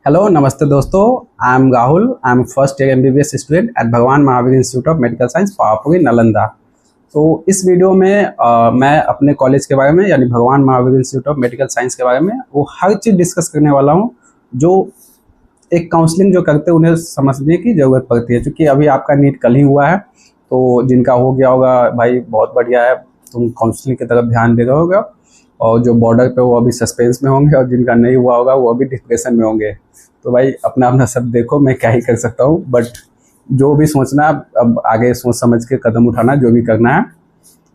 Hello नमस्ते दोस्तों। I am Rahul. I am first year MBBS student at Bhagwan Mahavir institute of medical science Pawapuri Nalanda. तो इस video में मैं अपने कॉलेज के बारे में यानी भगवान Mahavir institute of medical science के बारे में वो हर चीज़ डिस्कस करने वाला हूँ जो एक काउंसलिंग जो करते हैं उन्हें समझने की ज़रूरत पड़ती है। क्योंकि अभी आपका नीट कल ही हुआ है, तो जिनका हो गया होगा भाई बहुत बढ़िया है, तुम काउंसलिंग की तरफ ध्यान दे रहे होगा। और जो बॉर्डर पे वो अभी सस्पेंस में होंगे और जिनका नहीं हुआ होगा वो अभी डिप्रेशन में होंगे। तो भाई अपना अपना सब देखो, मैं क्या ही कर सकता हूँ। बट जो भी सोचना अब आगे सोच समझ के कदम उठाना जो भी करना है,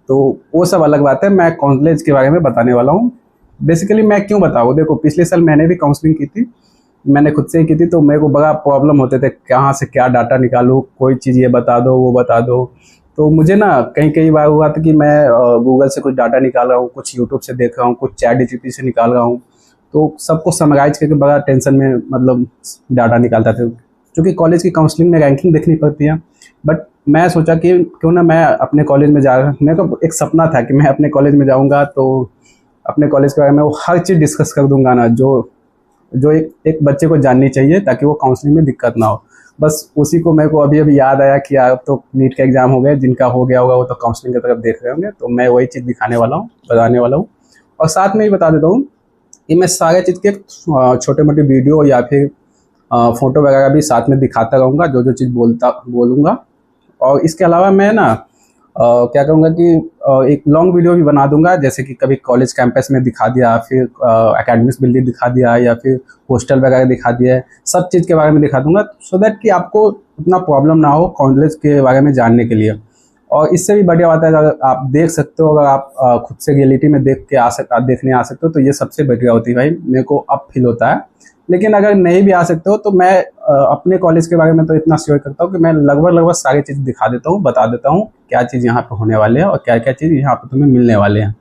तो वो सब अलग बात है। मैं कॉलेज के बारे में बताने वाला हूँ। बेसिकली मैं क्यों बताऊँ, देखो पिछले साल मैंने भी काउंसलिंग की थी, मैंने खुद से ही की थी। तो मेरे को बड़ा प्रॉब्लम होते थे कहाँ से क्या डाटा निकालूँ, कोई चीज़ ये बता दो वो बता दो। तो मुझे ना कई बार हुआ था कि मैं गूगल से कुछ डाटा निकाल रहा हूँ, कुछ यूट्यूब से देख रहा हूँ, कुछ चैट जीपीटी से निकाल रहा हूँ। तो सबको समराइज करके बड़ा टेंशन में मतलब डाटा निकालता था, क्योंकि कॉलेज की काउंसलिंग में रैंकिंग देखनी पड़ती है। बट मैं सोचा कि क्यों ना मैं अपने कॉलेज में जा, मेरे को एक सपना था कि मैं अपने कॉलेज में जाऊँगा तो अपने कॉलेज के बारे में वो हर चीज़ डिस्कस कर दूंगा ना, जो जो एक बच्चे को जाननी चाहिए ताकि वो काउंसलिंग में दिक्कत ना हो। बस उसी को मेरे को अभी याद आया कि यार अब तो नीट का एग्ज़ाम हो गया, जिनका हो गया होगा वो तो काउंसलिंग की तरफ देख रहे होंगे। तो मैं वही चीज़ दिखाने वाला हूँ, बताने वाला हूँ। और साथ में ही बता देता हूँ कि मैं सारे चीज़ के छोटे मोटे वीडियो या फिर फ़ोटो वगैरह भी साथ में दिखाता रहूँगा, जो जो चीज़ बोलूँगा। और इसके अलावा मैं ना क्या करूँगा कि एक लॉन्ग वीडियो भी बना दूंगा, जैसे कि कभी कॉलेज कैंपस में दिखा दिया, फिर एकेडमिक्स बिल्डिंग दिखा दिया, या फिर हॉस्टल वगैरह दिखा दिया, सब चीज़ के बारे में दिखा दूंगा, सो दैट कि आपको उतना प्रॉब्लम ना हो कॉलेज के बारे में जानने के लिए। और इससे भी बढ़िया बात है अगर आप देख सकते हो, अगर आप खुद से रियलिटी में देखने आ सकते हो, तो ये सबसे बढ़िया होती है भाई, मेरे को अब फील होता है। लेकिन अगर नहीं भी आ सकते हो तो मैं अपने कॉलेज के बारे में तो इतना श्योर करता हूँ कि मैं लगभग सारी चीज़ दिखा देता हूँ, बता देता हूँ क्या चीज़ यहाँ पे होने वाले है और क्या क्या चीज़ यहाँ पे तुम्हें मिलने वाले हैं।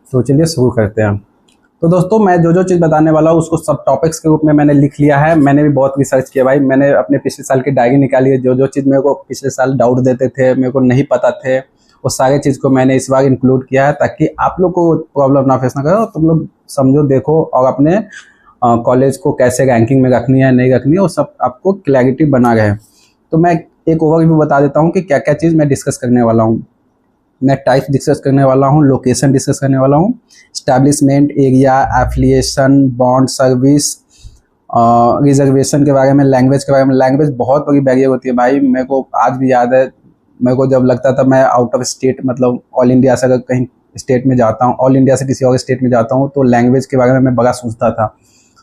तो चलिए शुरू करते हैं। तो दोस्तों मैं जो जो चीज़ बताने वाला हूँ उसको सब टॉपिक्स के रूप में मैंने लिख लिया है। मैंने भी बहुत रिसर्च किया भाई, मैंने अपने पिछले साल की डायरी निकाली है। जो जो चीज़ मेरे को पिछले साल डाउट देते थे, मेरे को नहीं पता थे, वो सारे चीज़ को मैंने इस बार इंक्लूड किया है ताकि आप लोग को प्रॉब्लम ना फेस ना करो। तुम लोग समझो, देखो और अपने कॉलेज को कैसे रैंकिंग में रखनी है नहीं रखनी है वो सब आपको क्लैरिटी बना रहे। तो मैं एक ओवरव्यू बता देता हूँ कि क्या क्या चीज़ मैं डिस्कस करने वाला हूँ। मैं टाइप डिस्कस करने वाला हूँ, लोकेशन डिस्कस करने वाला हूँ, establishment area, affiliation, bond, service, reservation के बारे में, लैंग्वेज के बारे में। लैंग्वेज बहुत बड़ी बैरियर होती है भाई, मेरे को आज भी याद है। मेरे को जब लगता था मैं आउट ऑफ स्टेट मतलब ऑल इंडिया से अगर कहीं स्टेट में जाता हूँ, ऑल इंडिया से किसी और स्टेट में जाता हूँ, तो लैंग्वेज के बारे में मैं बड़ा सोचता था।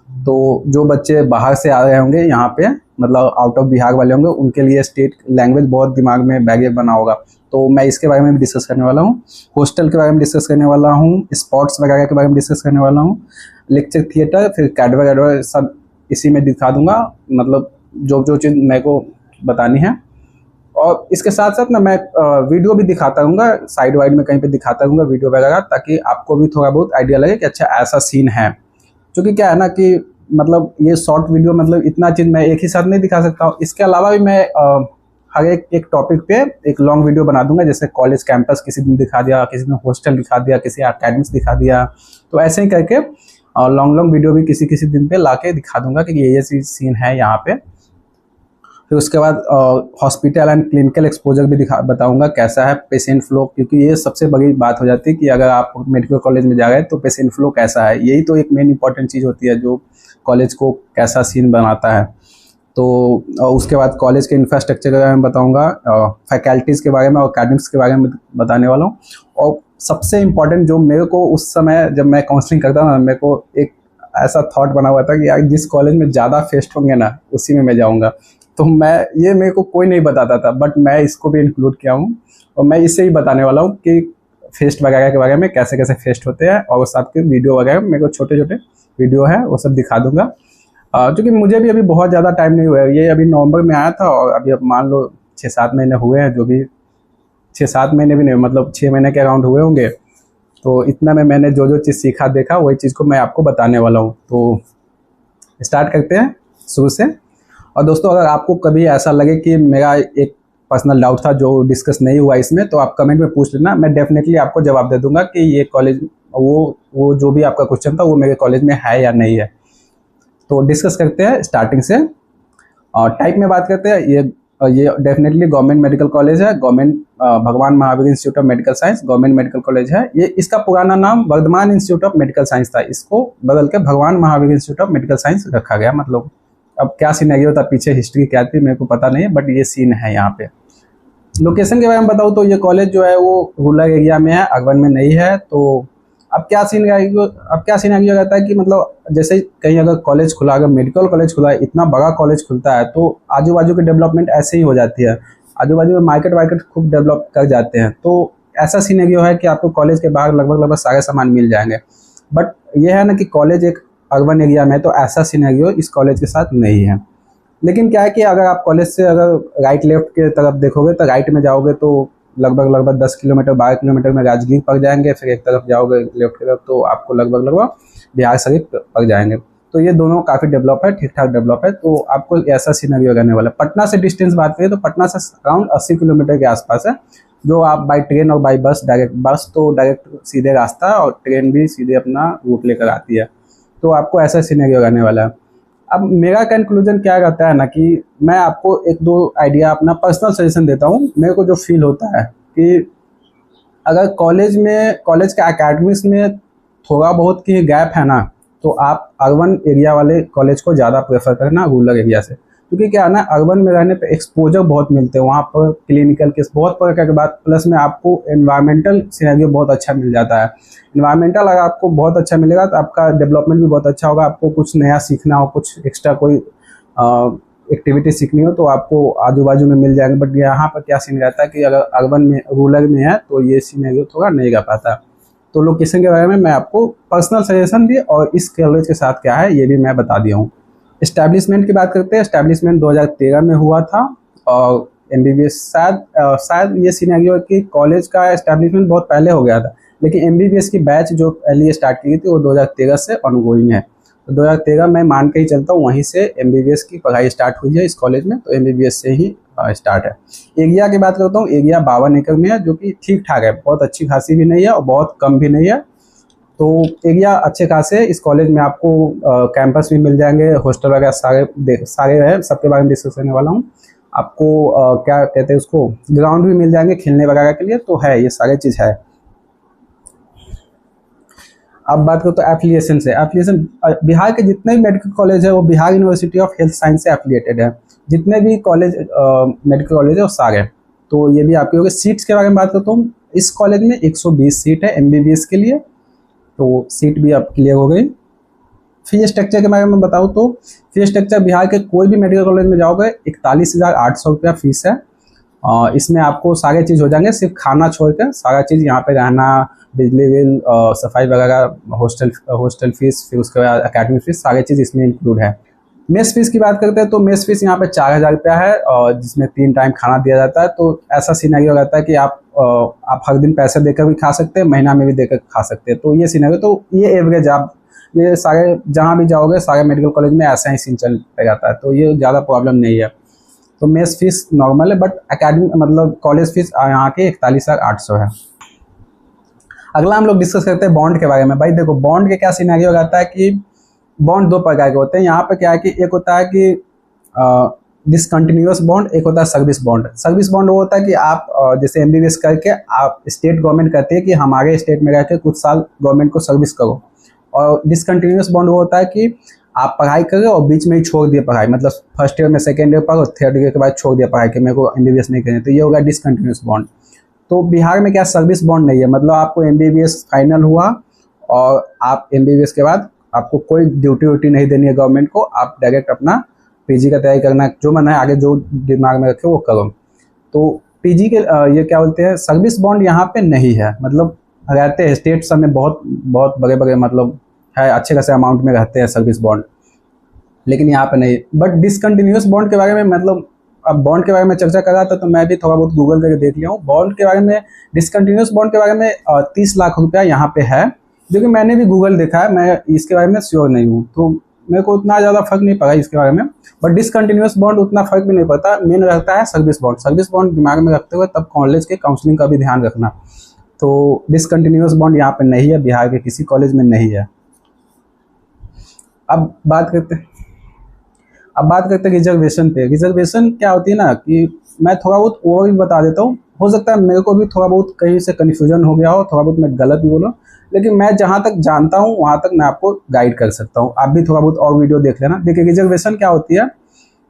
तो जो बच्चे बाहर से आ रहे होंगे यहाँ पे, मतलब आउट ऑफ बिहार वाले होंगे, उनके लिए स्टेट लैंग्वेज बहुत दिमाग में बैरियर बना होगा। तो मैं इसके बारे में भी डिस्कस करने वाला हूँ, हॉस्टल के बारे में डिस्कस करने वाला हूँ, स्पोर्ट्स वगैरह के बारे में डिस्कस करने वाला हूँ, लेक्चर थिएटर, फिर कैडवर एडवर सब इसी में दिखा दूंगा। मतलब जो जो चीज़ मेरे को बतानी है। और इसके साथ साथ ना मैं वीडियो भी दिखाता रहूँगा, साइड वाइड में कहीं पे दिखाता रहूँगा वीडियो वगैरह, ताकि आपको भी थोड़ा बहुत आइडिया लगे कि अच्छा ऐसा सीन है। क्योंकि क्या है ना कि मतलब ये शॉर्ट वीडियो मतलब इतना चीज़ मैं एक ही साथ नहीं दिखा सकता हूँ। इसके अलावा भी मैं हर एक टॉपिक पे एक लॉन्ग वीडियो बना दूंगा, जैसे कॉलेज कैंपस किसी दिन दिखा दिया, किसी दिन हॉस्टल दिखा दिया, किसी एकेडमिक्स दिखा दिया। तो ऐसे ही करके लॉन्ग वीडियो भी किसी किसी दिन पे लाके दिखा दूंगा कि ये सीन है यहाँ पे। फिर उसके बाद हॉस्पिटल एंड क्लिनिकल एक्सपोजर भी बताऊंगा कैसा है, पेशेंट फ्लो, क्योंकि ये सबसे बड़ी बात हो जाती है कि अगर आप मेडिकल कॉलेज में जा रहे हैं तो पेशेंट फ्लो कैसा है, यही तो एक मेन इंपॉर्टेंट चीज़ होती है जो कॉलेज को कैसा सीन बनाता है। तो उसके बाद कॉलेज के इंफ्रास्ट्रक्चर के बारे में बताऊँगा, फैकल्टीज़ के बारे में और अकेडमिक्स के बारे में बताने वाला हूँ। और सबसे इम्पॉर्टेंट जो मेरे को उस समय जब मैं काउंसलिंग करता था, मेरे को एक ऐसा थॉट बना हुआ था कि यार जिस कॉलेज में ज़्यादा फेस्ट होंगे ना उसी में मैं जाऊँगा। तो ये मेरे को कोई नहीं बताता था, बट मैं इसको भी इंक्लूड किया हूँ। और मैं इससे ही बताने वाला हूँ कि फेस्ट वगैरह के बारे में, कैसे कैसे फेस्ट होते हैं, और साथ के वीडियो वगैरह मेरे को छोटे छोटे वीडियो है वो सब दिखा दूंगा। क्योंकि मुझे भी अभी बहुत ज़्यादा टाइम नहीं हुआ है, ये अभी नवंबर में आया था और अभी अब मान लो 6-7 महीने हुए हैं, जो भी 6-7 महीने भी नहीं, मतलब 6 महीने के अराउंड हुए होंगे। तो इतना में मैंने जो जो चीज़ सीखा देखा वही चीज़ को मैं आपको बताने वाला हूँ। तो स्टार्ट करते हैं शुरू से। और दोस्तों अगर आपको कभी ऐसा लगे कि मेरा एक पर्सनल डाउट था जो डिस्कस नहीं हुआ इसमें, तो आप कमेंट में पूछ लेना, मैं डेफिनेटली आपको जवाब दे दूंगा कि ये कॉलेज वो जो भी आपका क्वेश्चन था वो मेरे कॉलेज में है या नहीं है। तो डिस्कस करते हैं स्टार्टिंग से। और टाइप में बात करते हैं, ये डेफिनेटली गवर्नमेंट मेडिकल कॉलेज है, government Bhagwan Mahavir institute of medical Science government medical college है। ये इसका पुराना नाम Vardhman Institute of medical Science था, इसको बदल के Bhagwan Mahavir institute of medical Science रखा गया। मतलब अब क्या सीनैरियो था, पीछे हिस्ट्री क्या थी मेरे को पता नहीं है, बट ये सीन है यहाँ पे। लोकेशन के बारे में बताऊँ तो ये कॉलेज जो है वो रूरल एरिया में है, अर्बन में नहीं है। तो अब क्या सीन रहता है कि मतलब जैसे कहीं अगर कॉलेज खुला, अगर मेडिकल कॉलेज खुला है, इतना बड़ा कॉलेज खुलता है, तो आजू बाजू की डेवलपमेंट ऐसे ही हो जाती है। आजू बाजू में मार्केट वार्केट खूब डेवलप कर जाते हैं। तो ऐसा सीनैरियो है कि आपको कॉलेज के बाहर लगभग सारे सामान मिल जाएंगे। बट ये है ना कि कॉलेज एक अर्बन एरिया में है, तो ऐसा सीनैरियो इस कॉलेज के साथ नहीं है। लेकिन क्या है कि अगर आप कॉलेज से अगर राइट लेफ्ट के तरफ देखोगे तो राइट में जाओगे तो लगभग 10 किलोमीटर 12 किलोमीटर में राजगीर पड़ जाएंगे। फिर एक तरफ जाओगे लेफ्ट की तरफ तो आपको लगभग बिहार शरीफ पड़ जाएंगे। तो ये दोनों काफ़ी डेवलप है, ठीक ठाक डेवलप है। तो आपको ऐसा सीनरियो रहने वाला है। पटना से डिस्टेंस बात करें तो पटना से अराउंड 80 किलोमीटर के आसपास है, जो आप बाई ट्रेन और बाई बस बस तो डायरेक्ट सीधे रास्ता, और ट्रेन भी सीधे अपना रूट लेकर आती है। तो आपको ऐसा सीनरियो रहने वाला है। अब मेरा कंक्लूजन क्या रहता है ना कि मैं आपको एक दो आइडिया अपना पर्सनल सजेशन देता हूँ। मेरे को जो फील होता है कि अगर कॉलेज के एकेडमिक्स में थोड़ा बहुत की गैप है ना, तो आप अर्बन एरिया वाले कॉलेज को ज़्यादा प्रेफर करना रूरल एरिया से। क्योंकि क्या है ना, अर्बन में रहने पे एक्सपोजर बहुत मिलते हैं, वहाँ पर क्लिनिकल के बहुत प्रकार के बाद, प्लस में आपको एनवायरमेंटल सिनेरियो बहुत अच्छा मिल जाता है। एनवायरमेंटल अगर आपको बहुत अच्छा मिलेगा तो आपका डेवलपमेंट भी बहुत अच्छा होगा। आपको कुछ नया सीखना हो, कुछ एक्स्ट्रा कोई एक्टिविटी सीखनी हो तो आपको आजू बाजू में मिल जाएंगे। बट यहाँ पर क्या सीन रहता है कि अगर अर्बन में रूरल में है तो ये सिनेरियो थोड़ा नहीं रह पाता। तो लोकेशन के बारे में मैं आपको पर्सनल सजेशन भी, और इस कॉलेज के साथ क्या है ये भी मैं बता दिया हूँ। एस्टैब्लिशमेंट की बात करते हैं। एस्टैब्लिशमेंट 2013 में हुआ था, और एमबीबीएस शायद ये सिनेरियो है कि कॉलेज का एस्टैब्लिशमेंट बहुत पहले हो गया था, लेकिन एमबीबीएस की बैच जो पहले स्टार्ट की थी वो 2013 से ऑनगोइंग है। तो 2013 में मान के ही चलता हूँ, वहीं से एमबीबीएस की पढ़ाई स्टार्ट हुई है इस कॉलेज में। तो एमबीबीएस से ही स्टार्ट है। एरिया की बात करता हूँ, एरिया 52 एकड़ में है, जो कि ठीक ठाक है, बहुत अच्छी खासी भी नहीं है और बहुत कम भी नहीं है। तो एरिया अच्छे खासे। इस कॉलेज में आपको कैंपस भी मिल जाएंगे, हॉस्टल वगैरह सारे है, सबके बारे में डिस्कस करने वाला हूँ। आपको क्या कहते हैं उसको, ग्राउंड भी मिल जाएंगे खेलने वगैरह के लिए। तो है, ये सारी चीज़ है। अब बात करो तो एफिलिएशन से। एफिलिएशन बिहार के जितने भी मेडिकल कॉलेज है वो Bihar university of health science से एफिलिएटेड है। जितने भी कॉलेज मेडिकल कॉलेज है वो सारे। तो ये भी आपके हो गए। सीट्स के बारे में बात करता हूँ, इस कॉलेज में 120 सीट है एमबीबीएस के लिए। तो सीट भी अब क्लियर हो गई। फी स्ट्रक्चर के बारे में बताऊँ तो फी स्ट्रक्चर बिहार के कोई भी मेडिकल कॉलेज में जाओगे 41,800 रुपया फीस है। इसमें आपको सारे चीज़ हो जाएंगे, सिर्फ खाना छोड़ कर सारा चीज़, यहाँ पे रहना, बिजली बिल, सफाई वगैरह, हॉस्टल फीस, फिर उसके बाद अकेडमिक फीस, सारी चीज़ इसमें इंक्लूड है। मेस फीस की बात करते हैं तो मेस फीस यहाँ पे 4,000 रुपया है, और जिसमें 3 टाइम खाना दिया जाता है। तो ऐसा सिनेरियो रहता है कि आप हर दिन पैसे देकर भी खा सकते हैं, महीना में भी देकर खा सकते हैं। तो ये सिनेरियो, तो ये एवरेज आप ये सारे जहाँ भी जाओगे सारे मेडिकल कॉलेज में ऐसा ही सीन चल जाता है। तो ये ज़्यादा प्रॉब्लम नहीं है। तो मेस फीस नॉर्मल है, बट अकेडमिक मतलब कॉलेज फीस यहाँ के 41,800 है। अगला हम लोग डिस्कस करते हैं बॉन्ड के बारे में। भाई देखो, बॉन्ड के क्या सिनेरियो रहता है कि बॉन्ड 2 प्रकार के होते हैं। यहाँ पे क्या है कि एक होता है कि डिसकंटिन्यूअस बॉन्ड, एक होता है सर्विस बॉन्ड। सर्विस बॉन्ड वो होता है कि आप जैसे एमबीबीएस करके आप स्टेट गवर्नमेंट कहती है कि हमारे स्टेट में रह के कुछ साल गवर्नमेंट को सर्विस करो। और डिसकंटिन्यूअस बॉन्ड वो होता है कि आप पढ़ाई करें और बीच में ही छोड़ दिए पढ़ाई, मतलब फर्स्ट ईयर में सेकेंड ईयर पर और थर्ड ईयर के बाद छोड़ दिया पढ़ाई कि मेरे को एमबीबीएस नहीं करनी। तो ये होगा डिसकंटिन्यूअस बॉन्ड। तो बिहार में क्या सर्विस बॉन्ड नहीं है, मतलब आपको एमबीबीएस फाइनल हुआ और आप एमबीबीएस के बाद आपको कोई ड्यूटी व्यूटी नहीं देनी है गवर्नमेंट को, आप डायरेक्ट अपना पीजी का तैयारी करना, जो मन है आगे जो दिमाग में रखे वो करो। तो पीजी के ये क्या बोलते हैं, सर्विस बॉन्ड यहाँ पे नहीं है। मतलब रहते हैं स्टेट सब में बहुत बड़े मतलब है, अच्छे खासे अमाउंट में रहते हैं सर्विस बॉन्ड, लेकिन यहाँ पे नहीं। बट डिसकंटिन्यूअस बॉन्ड के बारे में, मतलब अब बॉन्ड के बारे में चर्चा कर रहा था तो मैं भी थोड़ा बहुत गूगल करके देख लिया हूँ। बॉन्ड के बारे में, डिसकंटिन्यूअस बॉन्ड के बारे में 30 लाख रुपया यहाँ पे है, जो कि मैंने भी गूगल देखा है। मैं इसके बारे में श्योर नहीं हूँ, तो मेरे को उतना ज़्यादा फर्क नहीं पड़ा इसके बारे में। बट डिसकंटिन्यूअस बॉन्ड उतना फर्क भी नहीं पड़ता। मेन रहता है सर्विस बॉन्ड। सर्विस बॉन्ड दिमाग में रखते हुए तब कॉलेज के काउंसलिंग का भी ध्यान रखना। तो डिसकंटिन्यूअस बॉन्ड यहाँ पे नहीं है, बिहार के किसी कॉलेज में नहीं है। अब बात करते हैं अब बात करते हैं रिजर्वेशन पे। रिजर्वेशन क्या होती है ना कि मैं थोड़ा बहुत और भी बता देता हूँ, हो सकता है मेरे को भी थोड़ा बहुत कहीं से कन्फ्यूजन हो गया हो, थोड़ा बहुत मैं गलत भी बोलूँ, लेकिन मैं जहाँ तक जानता हूँ वहाँ तक मैं आपको गाइड कर सकता हूँ। आप भी थोड़ा बहुत और वीडियो देख लेना। देखिए रिजर्वेशन क्या होती है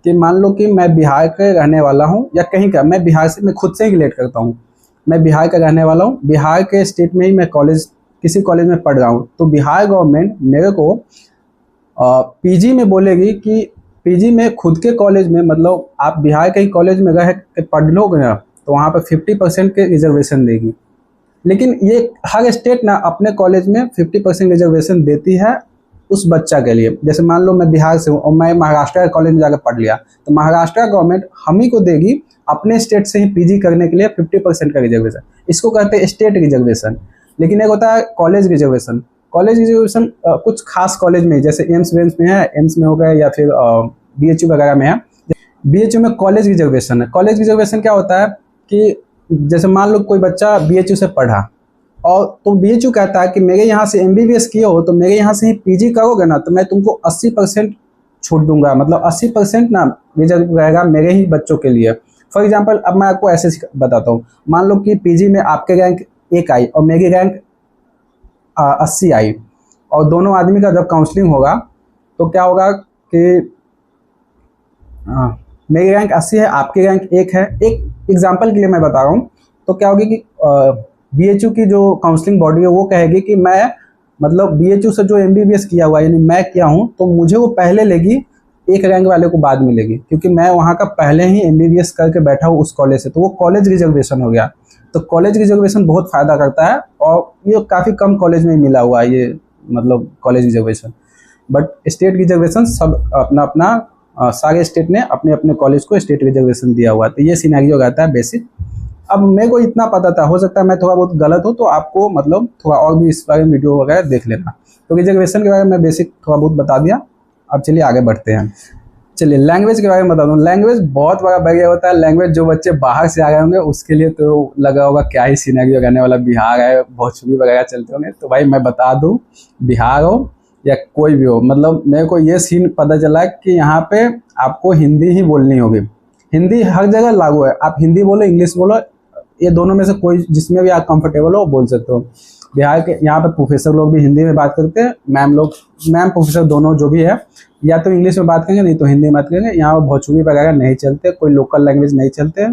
कि मान लो कि मैं बिहार के रहने वाला हूँ या कहीं का, मैं बिहार से, मैं खुद से ही रिलेट करता हूँ, मैं बिहार का रहने वाला हूँ, बिहार के स्टेट में ही मैं कॉलेज, किसी कॉलेज में पढ़ रहा हूँ, तो बिहार गवर्नमेंट मेरे को पीजी में बोलेगी कि पीजी में खुद के कॉलेज में, मतलब आप बिहार के ही कॉलेज में रह के पढ़ लोगे ना, तो वहाँ पर 50% के रिजर्वेशन देगी। लेकिन ये हर स्टेट ना अपने कॉलेज में 50% रिजर्वेशन देती है उस बच्चा के लिए। जैसे मान लो मैं बिहार से हूँ और मैं महाराष्ट्र के कॉलेज में जाकर पढ़ लिया, तो महाराष्ट्र गवर्नमेंट हम ही को देगी अपने स्टेट से ही पीजी करने के लिए 50% का रिजर्वेशन। इसको कहते हैं स्टेट रिजर्वेशन। लेकिन एक होता है कॉलेज रिजर्वेशन। कॉलेज रिजर्वेशन कुछ खास कॉलेज में, जैसे एम्स वेम्स में है, एम्स में हो गया, या फिर बीएचयू वगैरह में है। बीएचयू में कॉलेज रिजर्वेशन है। कॉलेज रिजर्वेशन क्या होता है कि जैसे मान लो कोई बच्चा बीएचयू से पढ़ा और तो बीएचयू कहता है कि मेरे यहाँ से एमबीबीएस किए हो, तो मेरे यहाँ से ही पीजी करोगे ना, तो मैं तुमको 80% छूट दूंगा, मतलब 80% ना रिजर्व रहेगा मेरे ही बच्चों के लिए। फॉर एग्जांपल अब मैं आपको ऐसे बताता हूँ, मान लो कि पीजी में आपके रैंक 1 आई और मेरी रैंक 80 आई, और दोनों आदमी का जब काउंसलिंग होगा तो क्या होगा कि मेरी रैंक 80 है, आपकी रैंक 1 है, एक एग्जांपल के लिए मैं बता रहा हूँ, तो क्या होगी कि बीएचयू की जो काउंसलिंग बॉडी है वो कहेगी कि मैं, मतलब बीएचयू से जो एमबीबीएस किया हुआ, यानी मैं किया हूँ, तो मुझे वो पहले लेगी, एक रैंक वाले को बाद में लेगी, क्योंकि मैं वहाँ का पहले ही एमबीबीएस करके बैठा हूँ उस कॉलेज से, तो वो कॉलेज रिजर्वेशन हो गया। तो कॉलेज रिजर्वेशन बहुत फ़ायदा करता है, और ये काफ़ी कम कॉलेज में मिला हुआ है ये, मतलब college reservation. But state reservation सब अपना अपना सारे स्टेट ने अपने अपने कॉलेज को स्टेट रिजर्वेशन दिया हुआ है। तो ये सिनेरियो रहता है बेसिक। अब मेरे को इतना पता था, हो सकता है मैं थोड़ा बहुत गलत हो, तो आपको मतलब थोड़ा और भी इस बारे में वीडियो वगैरह देख लेना। तो रिजर्वेशन के बारे में बेसिक थोड़ा बहुत बता दिया। अब चलिए आगे बढ़ते हैं। चलिए लैंग्वेज के बारे में बता दूँ। लैंग्वेज बहुत बड़ा बैरियर होता है। लैंग्वेज जो बच्चे बाहर से आ गए होंगे उसके लिए तो लगा होगा क्या ही सिनेरियो रहने वाला, बिहार है, भोजपुरी वगैरह चलते होंगे। तो भाई मैं बता दूँ, बिहार हो या कोई भी हो, मतलब मेरे को ये सीन पता चला कि यहाँ पे आपको हिंदी ही बोलनी होगी। हिंदी हर जगह लागू है, आप हिंदी बोलो, इंग्लिश बोलो, ये दोनों में से कोई जिसमें भी आप कंफर्टेबल हो बोल सकते हो। बिहार के यहाँ पे प्रोफेसर लोग भी हिंदी में बात करते हैं, मैम प्रोफेसर दोनों जो भी है, या तो इंग्लिश में बात करेंगे, नहीं तो हिंदी में बात करेंगे। यहाँ भोजपुरी वगैरह नहीं चलते, कोई लोकल लैंग्वेज नहीं चलते,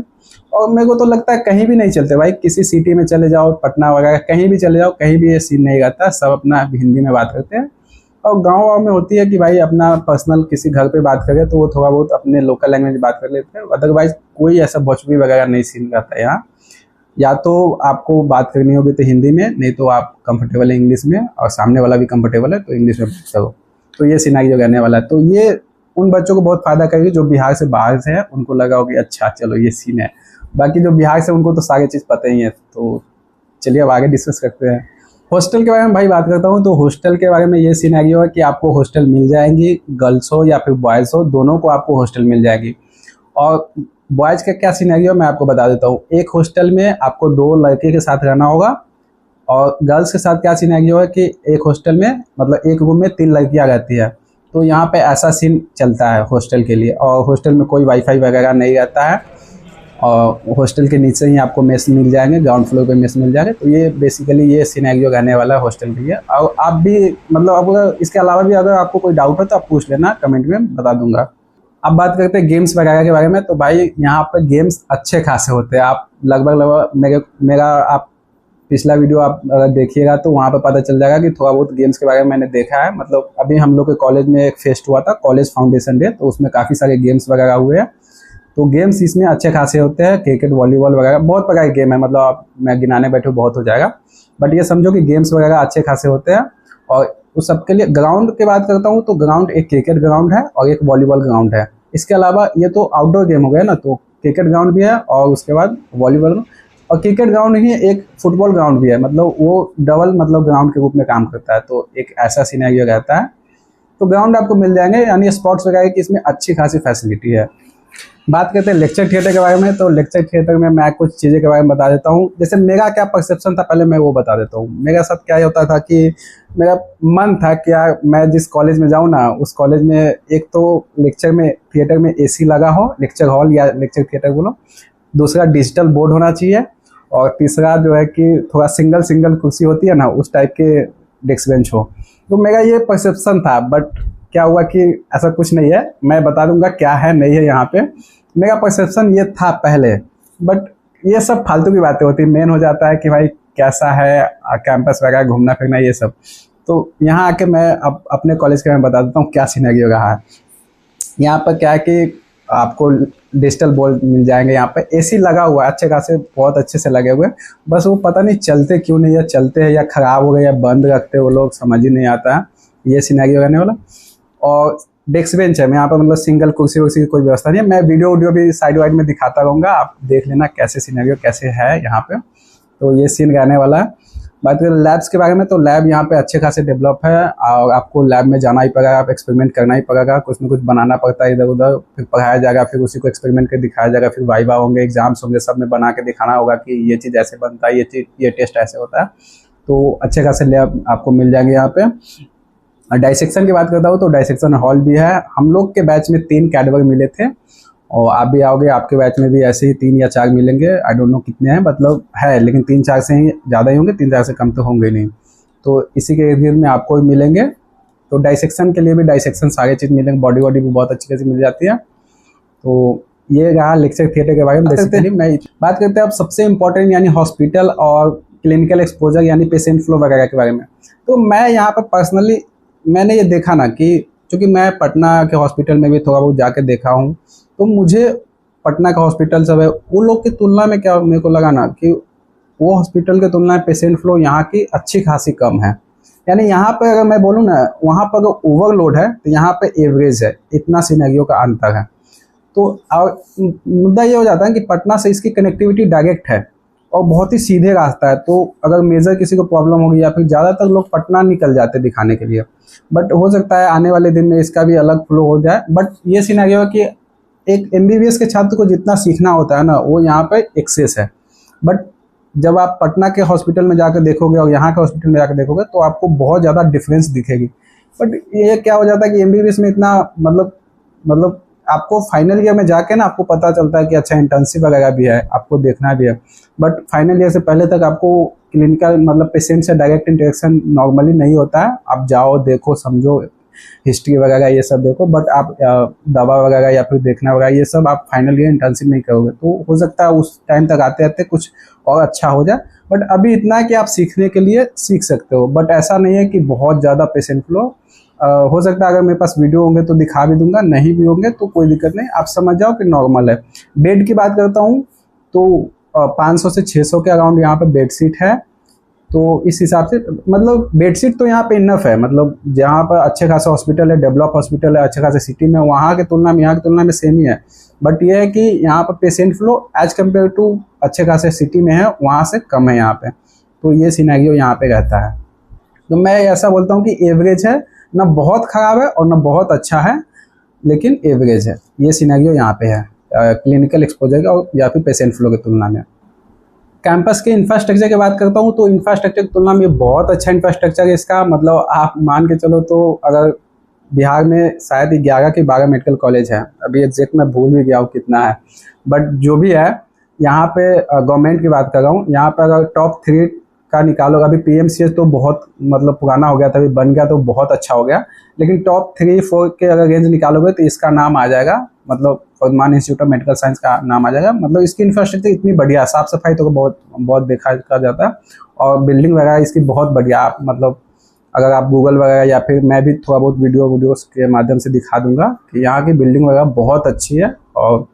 और मेरे को तो लगता है कहीं भी नहीं चलते भाई। किसी सिटी में चले जाओ, पटना वगैरह कहीं भी चले जाओ, कहीं भी ये सीन नहीं रहता, सब अपना हिंदी में बात करते हैं। और गाँव में होती है कि भाई अपना पर्सनल किसी घर पे बात करें तो वो थोड़ा बहुत अपने लोकल लैंग्वेज बात कर लेते हैं, अदरवाइज कोई ऐसा भोजपुरी वगैरह नहीं सीन रहता है यहाँ। या तो आपको बात करनी होगी तो हिंदी में, नहीं तो आप कंफर्टेबल है इंग्लिश में, और सामने वाला भी कंफर्टेबल है तो इंग्लिश में बात करो। तो ये सिनेरियो रहने वाला है। तो ये उन बच्चों को बहुत फ़ायदा करेगी जो बिहार से बाहर से है, उनको लगा होगी अच्छा चलो ये सीन है। बाकी जो बिहार से उनको तो सारी चीज़ पता ही है। तो चलिए अब आगे डिस्कस करते हैं। हॉस्टल के बारे में भाई बात करता हूँ, तो हॉस्टल के बारे में ये सिनेरियो है कि आपको हॉस्टल मिल जाएंगी, गर्ल्स हो या फिर बॉयज़ हो, दोनों को आपको हॉस्टल मिल जाएगी। और बॉयज़ का क्या सिनेरियो मैं आपको बता देता हूँ। एक हॉस्टल में आपको 2 लड़के के साथ रहना होगा, और गर्ल्स के साथ क्या सिनेरियो है कि एक हॉस्टल में, मतलब एक रूम में 3 लड़कियाँ रहती है। तो यहाँ पे ऐसा सीन चलता है हॉस्टल के लिए। और हॉस्टल में कोई वाईफाई वगैरह नहीं रहता है, और हॉस्टल के नीचे ही आपको मेस मिल जाएंगे, ग्राउंड फ्लोर पे मेस मिल जाएंगे। तो ये बेसिकली ये सिनेरियो रहने वाला है हॉस्टल के लिए। और आप भी मतलब अगर इसके अलावा भी अगर आपको कोई डाउट है तो आप पूछ लेना, कमेंट में बता दूंगा। अब बात करते हैं गेम्स वगैरह के बारे में। तो भाई यहाँ पर गेम्स अच्छे खासे होते हैं। आप लगभग मेरा आप पिछला वीडियो आप अगर देखिएगा तो वहाँ पर पता चल जाएगा कि थोड़ा बहुत गेम्स के बारे में मैंने देखा है। मतलब अभी हम लोग के कॉलेज में एक फेस्ट हुआ था, कॉलेज फाउंडेशन डे, तो उसमें काफ़ी सारे गेम्स वगैरह हुए हैं। तो गेम्स इसमें अच्छे खासे होते हैं, क्रिकेट, वॉलीबॉल वगैरह, बहुत प्रकार के गेम है। मतलब आप मैं गिनाने बैठूँ बहुत हो जाएगा, बट ये समझो कि गेम्स वगैरह अच्छे खासे होते हैं। और उस सबके लिए ग्राउंड की बात करता हूँ तो ग्राउंड एक क्रिकेट ग्राउंड है और एक वॉलीबॉल ग्राउंड है। इसके अलावा ये तो आउटडोर गेम हो गया ना, तो क्रिकेट ग्राउंड भी है और उसके बाद वॉलीबॉल, और क्रिकेट ग्राउंड ही एक फुटबॉल ग्राउंड भी है। मतलब वो डबल मतलब ग्राउंड के रूप में काम करता है। तो एक ऐसा सिनेरियो रहता है। तो ग्राउंड आपको मिल जाएंगे, यानी स्पोर्ट्स वगैरह की इसमें अच्छी खासी फैसिलिटी है। बात करते हैं लेक्चर थिएटर के बारे में। तो लेक्चर थिएटर में मैं कुछ चीज़ें के बारे में बता देता हूँ। जैसे मेरा क्या परसेप्शन था पहले मैं वो बता देता हूँ। मेरे साथ क्या होता था कि मेरा मन था कि यार मैं जिस कॉलेज में जाऊँ ना, उस कॉलेज में एक तो लेक्चर में थिएटर में एसी लगा हो, लेक्चर हॉल या लेक्चर थिएटर बोलो, दूसरा डिजिटल बोर्ड होना चाहिए, और तीसरा जो है कि थोड़ा सिंगल सिंगल कुर्सी होती है ना, उस टाइप के डेस्क बेंच हो। तो मेरा ये परसेप्शन था, बट क्या हुआ कि ऐसा कुछ नहीं है। मैं बता दूंगा क्या है नहीं है यहाँ पे। मेरा परसेप्शन ये था पहले, बट ये सब फालतू की बातें होती है। मेन हो जाता है कि भाई कैसा है कैंपस वगैरह, घूमना फिरना ये सब। तो यहाँ आके मैं अब अपने कॉलेज के बारे में बता देता हूँ क्या सिनेरियो रहा है। यहाँ पर क्या है कि आपको डिजिटल बोर्ड मिल जाएंगे, यहाँ पे एसी लगा हुआ है अच्छे खासे, बहुत अच्छे से लगे हुए, बस वो पता नहीं चलते क्यों नहीं है, चलते हैं या ख़राब हो गए या बंद रखते वो लोग, समझ ही नहीं आता है। ये सिनेरियो रहने वाला। और डेस्क बेंच है, मैं यहाँ पर मतलब सिंगल कुर्सी वुर्सी की कोई व्यवस्था नहीं है। मैं वीडियो भी साइड वाइड में दिखाता रहूँगा, आप देख लेना कैसे सिनेरियो कैसे है यहाँ पे। तो ये सीन रहने वाला है। बात करें लैब्स के बारे में, तो लैब यहाँ पे अच्छे खासे डेवलप है, और आपको लैब में जाना ही पड़ेगा, आप एक्सपेरिमेंट करना ही पड़ेगा, कुछ ना कुछ बनाना पड़ता है इधर उधर, फिर पढ़ाया जाएगा, फिर उसी को एक्सपेरिमेंट कर दिखाया जाएगा, फिर वाइवा होंगे, एग्जाम्स होंगे, सब में बना के दिखाना होगा कि ये चीज़ ऐसे बनता है, ये टेस्ट ऐसे होता है। तो अच्छे खासे लैब आपको मिल जाएंगे यहाँ पे। डाइसेक्शन की बात करता हूँ तो डाइसेक्शन हॉल भी है। हम लोग के बैच में 3 कैडवर मिले थे, और आप भी आओगे, आपके बैच में भी ऐसे ही 3 या 4 मिलेंगे। आई डोंट नो कितने हैं, मतलब है, लेकिन 3-4 से ही ज़्यादा ही होंगे, 3-4 से कम तो होंगे नहीं। तो इसी के इर्द गिर्द में आपको भी मिलेंगे। तो डाइसेक्शन के लिए भी डाइसेक्शन सारी चीज़ मिलेंगे, बॉडी वॉडी भी बहुत अच्छी खासी मिल जाती है। तो ये रहा लेक्चर थिएटर के बारे में। बेसिकली मैं बात करते हैं अब सबसे इम्पोर्टेंट यानी हॉस्पिटल और क्लिनिकल एक्सपोजर यानी पेशेंट फ्लो वगैरह के बारे में। तो मैं यहाँ पर पर्सनली मैंने ये देखा ना कि चूँकि मैं पटना के हॉस्पिटल में भी थोड़ा बहुत जाके देखा हूँ, तो मुझे पटना का हॉस्पिटल सब है वो लोग की तुलना में क्या मेरे को लगा ना कि वो हॉस्पिटल के तुलना में पेशेंट फ्लो यहाँ की अच्छी खासी कम है। यानी यहाँ पे अगर मैं बोलूँ ना, वहाँ पर अगर ओवरलोड है तो यहाँ पे एवरेज है, इतना सिनेरियो का अंतर है। तो मुद्दा ये हो जाता है कि पटना से इसकी कनेक्टिविटी डायरेक्ट है और बहुत ही सीधे रास्ता है। तो अगर मेजर किसी को प्रॉब्लम होगी या फिर ज़्यादातर लोग पटना निकल जाते दिखाने के लिए, बट हो सकता है आने वाले दिन में इसका भी अलग फ्लो हो जाए। बट ये सिनेरियो है कि एक MBBS के छात्र को जितना सीखना होता है ना, वो यहाँ पे एक्सेस है। बट जब आप पटना के हॉस्पिटल में जाकर देखोगे और यहाँ के हॉस्पिटल में जाकर देखोगे तो आपको बहुत ज़्यादा डिफरेंस दिखेगी। बट ये क्या हो जाता है कि MBBS में इतना मतलब आपको फाइनल ईयर में जाके ना आपको पता चलता है कि अच्छा इंटर्नशिप वगैरह भी है, आपको देखना भी है। बट फाइनल ईयर से पहले तक आपको क्लिनिकल मतलब पेशेंट से डायरेक्ट इंटरेक्शन नॉर्मली नहीं होता है। आप जाओ, देखो, समझो, हिस्ट्री वगैरह ये सब देखो, बट आप दवा वगैरह या फिर देखना वगैरह ये सब आप फाइनल ईयर इंटर्नशिप नहीं करोगे। तो हो सकता है उस टाइम तक आते आते कुछ और अच्छा हो जाए। बट अभी इतना है कि आप सीखने के लिए सीख सकते हो, बट ऐसा नहीं है कि बहुत ज़्यादा पेशेंट फ्लो। हो सकता है अगर मेरे पास वीडियो होंगे तो दिखा भी दूंगा, नहीं भी होंगे तो कोई दिक्कत नहीं, आप समझ जाओ कि नॉर्मल है। बेड की बात करता हूँ तो 500 से 600 के अराउंड यहाँ पे बेड सीट है। तो इस हिसाब से मतलब बेडशीट तो यहाँ पे इनफ है, मतलब जहाँ पर अच्छे खासा हॉस्पिटल है, डेवलप हॉस्पिटल है अच्छे खासे सिटी में, वहाँ की तुलना में यहाँ की तुलना में सेम ही है। बट ये है कि यहाँ पर patient flow as compare to अच्छे खासे सिटी में है, वहाँ से कम है यहाँ पे। तो ये सिनेरियो यहाँ पे रहता है। तो मैं ऐसा बोलता हूँ कि एवरेज है, ना बहुत ख़राब है और ना बहुत अच्छा है, लेकिन एवरेज है। ये सिनेरियो यहाँ पे है क्लिनिकल एक्सपोजर का या फिर पेशेंट फ्लो की तुलना में। कैंपस के इंफ्रास्ट्रक्चर की बात करता हूँ तो इंफ्रास्ट्रक्चर की तुलना में बहुत अच्छा इंफ्रास्ट्रक्चर है इसका। मतलब आप मान के चलो तो अगर बिहार में शायद 11 के 12 मेडिकल कॉलेज है, अभी एग्जैक्ट मैं भूल भी गया हूँ कितना है, बट जो भी है यहाँ पे गवर्नमेंट की बात कर रहा हूँ, यहाँ पे अगर टॉप 3 का निकालोगे, अभी PMCH तो बहुत मतलब पुराना हो गया था, अभी बन गया तो बहुत अच्छा हो गया, लेकिन टॉप 3-4 के अगर रेंज निकालोगे तो इसका नाम आ जाएगा, मतलब Vardhman Institute of medical Science का नाम आ जाएगा। मतलब इसकी इंफ्रास्ट्रक्चर इतनी बढ़िया, साफ सफाई तो बहुत देखा जाता है, और बिल्डिंग वगैरह इसकी बहुत बढ़िया। आप मतलब अगर आप गूगल वगैरह या फिर मैं भी थोड़ा बहुत वीडियोस के माध्यम से दिखा दूंगा कि यहाँ की बिल्डिंग वगैरह बहुत अच्छी है और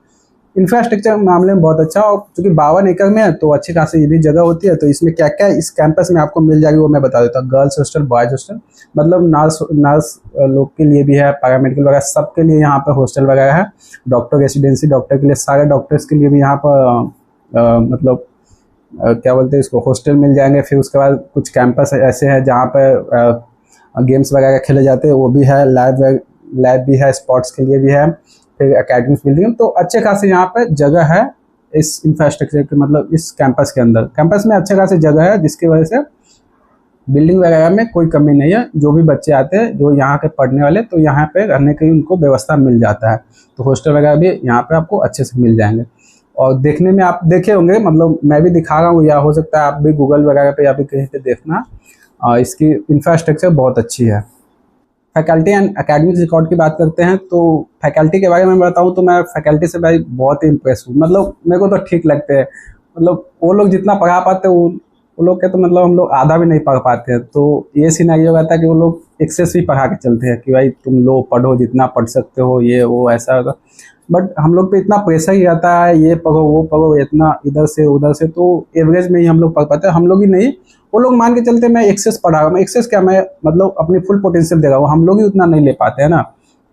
इंफ्रास्ट्रक्चर मामले में बहुत अच्छा। और चूँकि 52 एकड़ में है तो अच्छी खासी ये भी जगह होती है। तो इसमें क्या क्या इस कैंपस में आपको मिल जाएगी वो मैं बता देता हूँ। गर्ल्स हॉस्टल, बॉयज़ हॉस्टल, मतलब नर्स लोग के लिए भी है, पैरामेडिकल वगैरह सबके लिए यहाँ पर हॉस्टल वगैरह है। डॉक्टर रेसिडेंसी, डॉक्टर के लिए, सारे डॉक्टर्स के लिए भी यहाँ पर मतलब क्या बोलते हैं इसको, हॉस्टल मिल जाएंगे। फिर उसके बाद कुछ कैंपस ऐसे हैं जहाँ पर गेम्स वगैरह खेले जाते हैं, वो भी है। लैब भी है, स्पोर्ट्स के लिए भी है। फिर एकेडमिक्स बिल्डिंग, तो अच्छे खासे यहाँ पे जगह है इस इंफ्रास्ट्रक्चर के, मतलब इस कैंपस के अंदर। कैंपस में अच्छे खासी जगह है जिसकी वजह से बिल्डिंग वगैरह में कोई कमी नहीं है। जो भी बच्चे आते हैं जो यहाँ के पढ़ने वाले, तो यहाँ पे रहने की उनको व्यवस्था मिल जाता है। तो हॉस्टल वगैरह भी यहाँ पे आपको अच्छे से मिल जाएंगे। और देखने में आप देखे होंगे, मतलब मैं भी दिखा रहा हूँ, या हो सकता है आप भी गूगल वगैरह पे या फिर कहीं पे देखना, इसकी इंफ्रास्ट्रक्चर बहुत अच्छी है। फैकल्टी एंड एकेडमिक रिकॉर्ड की बात करते हैं, तो फैकल्टी के बारे में बताऊँ तो मैं फैकल्टी से भाई बहुत ही इम्प्रेस हूँ। मतलब मेरे को तो ठीक लगते हैं, मतलब वो लोग जितना पढ़ा पाते हैं वो लोग के तो मतलब हम लोग आधा भी नहीं पढ़ पाते हैं। तो ये सिनेरियो रहता है कि वो लोग एक्सेस भी पढ़ा के चलते हैं कि भाई तुम लो पढ़ो जितना पढ़ सकते हो, ये वो ऐसा होगा। बट हम लोग पे इतना प्रेशर ही रहता है, ये पढ़ो वो पढ़ो, इतना इधर से उधर से, तो एवरेज में ही हम लोग पढ़ पाते हैं। हम लोग ही नहीं, वो लोग मान के चलते मैं एक्सेस पढ़ा रहा हूँ, मैं एक्सेस क्या, मैं मतलब अपनी फुल पोटेंशियल दे रहा हूँ, हम लोग ही उतना नहीं ले पाते हैं ना।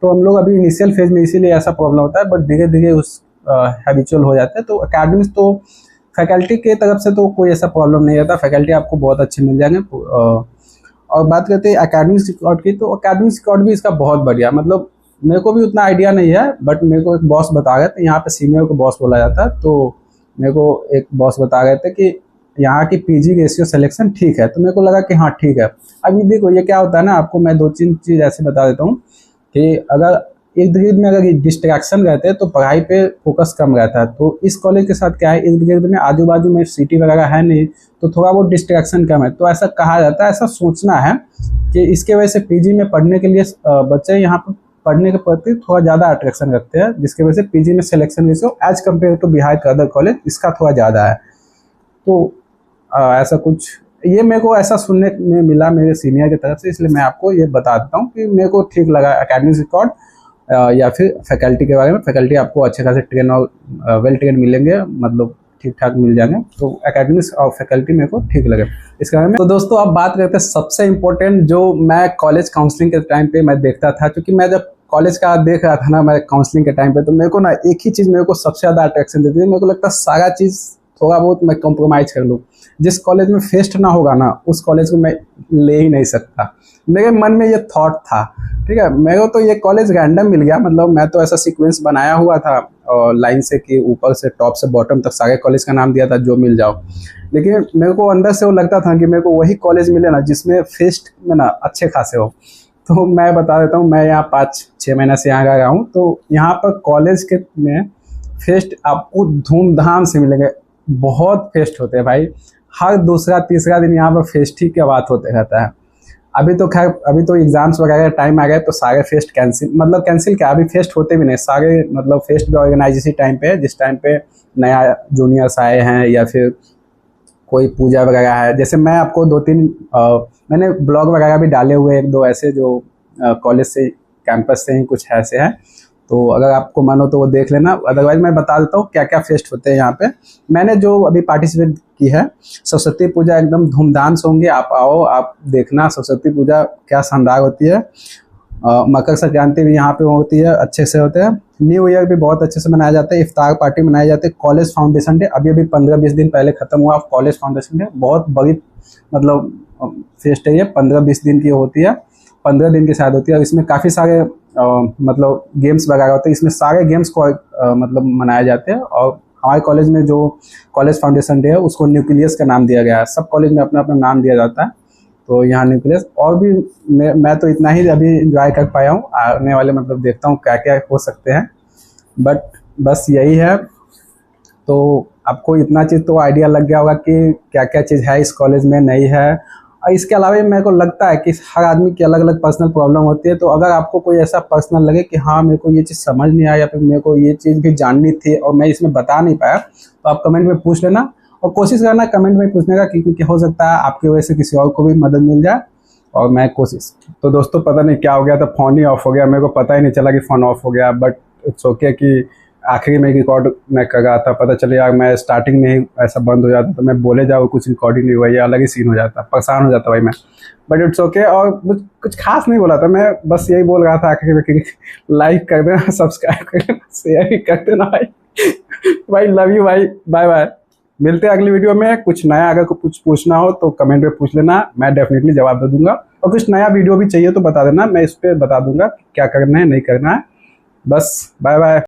तो हम लोग अभी इनिशियल फेज में इसीलिए ऐसा प्रॉब्लम होता है, बट धीरे धीरे उस हैबिचुअल हो जाते हैं। तो अकेडमिक्स तो फैकल्टी के तरफ से तो कोई ऐसा प्रॉब्लम नहीं रहता, फैकल्टी आपको बहुत अच्छे मिल जाएंगे। और बात करते हैं एकेडमिक्स रिकॉर्ड की, तो एकेडमिक्स रिकॉर्ड भी इसका बहुत बढ़िया, मतलब मेरे को भी उतना आइडिया नहीं है, बट मेरे को एक बॉस बता गए थे, यहाँ पे सीनियर को बॉस बोला जाता है, तो मेरे को एक बॉस बता गए थे कि यहाँ की पीजी रेशियो सिलेक्शन ठीक है। तो मेरे को लगा कि हाँ ठीक है। अब ये देखो ये क्या होता है ना, आपको मैं 2-3 चीज़ ऐसे बता देता हूँ कि अगर इर्द गिर्द में अगर डिस्ट्रैक्शन रहते हैं तो पढ़ाई पे फोकस कम रहता है। तो इस कॉलेज के साथ क्या है, इर्द गिर्द में आजू बाजू में सिटी वगैरह है नहीं, तो थोड़ा बहुत डिस्ट्रैक्शन कम है। तो ऐसा कहा जाता है, ऐसा सोचना है कि इसके वजह से पीजी में पढ़ने के लिए बच्चे यहाँ पर पढ़ने के प्रति थोड़ा ज़्यादा अट्रैक्शन रखते हैं, जिसकी वजह से पीजी में selection ratio as compare to Bihar के अदर कॉलेज इसका थोड़ा ज़्यादा है। तो ऐसा कुछ ये मेरे को ऐसा सुनने में मिला मेरे सीनियर की तरफ से, इसलिए मैं आपको ये बता देता हूँ कि मेरे को ठीक लगा एकेडमिक रिकॉर्ड या फिर फैकल्टी के बारे में। फैकल्टी आपको अच्छे खासे ट्रेन और वेल ट्रेन मिलेंगे, मतलब ठीक ठाक मिल जाएंगे। तो एकेडमिक्स और फैकल्टी मेरे को ठीक लगे इसके बारे में। तो दोस्तों अब बात करते हैं सबसे इम्पोर्टेंट, जो मैं कॉलेज काउंसलिंग के टाइम पे मैं देखता था, क्योंकि मैं जब कॉलेज का देख रहा था ना मैं काउंसलिंग के टाइम पे, तो मेरे को ना एक ही चीज़ मेरे को सबसे ज़्यादा अट्रैक्शन देती है। मेरे को लगता है सारा चीज़ थोड़ा बहुत मैं कॉम्प्रोमाइज़ कर लूँ। जिस कॉलेज में फेस्ट ना होगा ना उस कॉलेज को मैं ले ही नहीं सकता। मेरे मन में ये थॉट था, ठीक है। मेरे को तो ये कॉलेज रैंडम मिल गया, मतलब मैं तो ऐसा सीक्वेंस बनाया हुआ था और लाइन से कि ऊपर से टॉप से बॉटम तक सारे कॉलेज का नाम दिया था जो मिल जाओ। लेकिन मेरे को अंदर से वो लगता था कि मेरे को वही कॉलेज मिले ना जिसमें फेस्ट में ना अच्छे खासे हो। तो मैं बता देता हूँ, मैं यहाँ 5-6 महीने से यहाँ गया हूँ, तो यहाँ पर कॉलेज के में फेस्ट आपको धूमधाम से मिलेंगे। बहुत फेस्ट होते हैं भाई, हर दूसरा तीसरा दिन यहाँ पर फेस्ट ही क्या बात होते रहता है। अभी तो खैर अभी तो एग्जाम्स वगैरह टाइम आ गए तो सारे फेस्ट कैंसिल, मतलब कैंसिल क्या, अभी फेस्ट होते भी नहीं सारे, मतलब फेस्ट भी ऑर्गेनाइज इसी टाइम पे है जिस टाइम पे नया जूनियर्स आए हैं या फिर कोई पूजा वगैरह है। जैसे मैं आपको 2-3 मैंने ब्लॉग वगैरह भी डाले हुए 1-2 ऐसे जो कॉलेज से कैंपस से ही कुछ ऐसे हैं, तो अगर आपको मन हो तो वो देख लेना। अदरवाइज मैं बता देता हूँ क्या क्या फेस्ट होते हैं यहाँ पे। मैंने जो अभी पार्टिसिपेट की है, सरस्वती पूजा एकदम धूमधाम से होंगे, आप आओ आप देखना सरस्वती पूजा क्या शानदार होती है। मकर संक्रांति भी यहाँ पे होती है, अच्छे से होते हैं। न्यू ईयर भी बहुत अच्छे से मनाया जाता है, इफ्तार पार्टी मनाई जाती है। कॉलेज फाउंडेशन डे अभी 15-20 दिन पहले खत्म हुआ। कॉलेज फाउंडेशन डे बहुत बड़ी मतलब फेस्ट है, ये 15-20 दिन की होती है, 15 दिन की शायद होती है। और इसमें काफ़ी सारे मतलब गेम्स वगैरह होते हैं, इसमें सारे गेम्स को मतलब मनाए जाते हैं। और हमारे कॉलेज में जो कॉलेज फाउंडेशन डे है उसको न्यूक्लियस का नाम दिया गया है। सब कॉलेज में अपना अपना नाम दिया जाता है, तो यहाँ न्यूक्लियस। और भी मैं तो इतना ही अभी इंजॉय कर पाया हूँ, आने वाले मतलब देखता हूँ क्या क्या हो सकते हैं, बट बस यही है। तो आपको इतना चीज़ तो आइडिया लग गया होगा कि क्या क्या चीज़ है इस कॉलेज में, नहीं है। और इसके अलावा मेरे को लगता है कि हर आदमी की अलग अलग पर्सनल प्रॉब्लम होती है। तो अगर आपको कोई ऐसा पर्सनल लगे कि हाँ मेरे को ये चीज़ समझ नहीं आया या फिर मेरे को ये चीज़ भी जाननी थी और मैं इसमें बता नहीं पाया, तो आप कमेंट में पूछ लेना। और कोशिश करना कमेंट में पूछने का, क्योंकि हो सकता है आपकी वजह से किसी और को भी मदद मिल जाए, और मैं कोशिश। तो दोस्तों पता नहीं क्या हो गया था, फ़ोन ही ऑफ हो गया, मेरे को पता ही नहीं चला कि फ़ोन ऑफ हो गया। बट इट्स ओके कि आखिरी में रिकॉर्ड मैं कर रहा था, पता चले यार मैं स्टार्टिंग में ही ऐसा बंद हो जाता तो मैं बोले जाओ कुछ रिकॉर्डिंग नहीं हुआ, ये अलग ही सीन हो जाता, परेशान हो जाता भाई मैं। But it's okay. और कुछ खास नहीं बोला था मैं, बस यही बोल रहा था आखिरी में कि लाइक कर देना, सब्सक्राइब कर देना, शेयर भी कर देना भाई। भाई लव यू भाई, बाय बाय। मिलते हैं अगली वीडियो में। कुछ नया अगर कुछ पूछना हो तो कमेंट में पूछ लेना, मैं डेफिनेटली जवाब दे दूंगा। और कुछ नया वीडियो भी चाहिए तो बता देना, मैं इस पर बता दूंगा क्या करना है नहीं करना है। बस बाय बाय।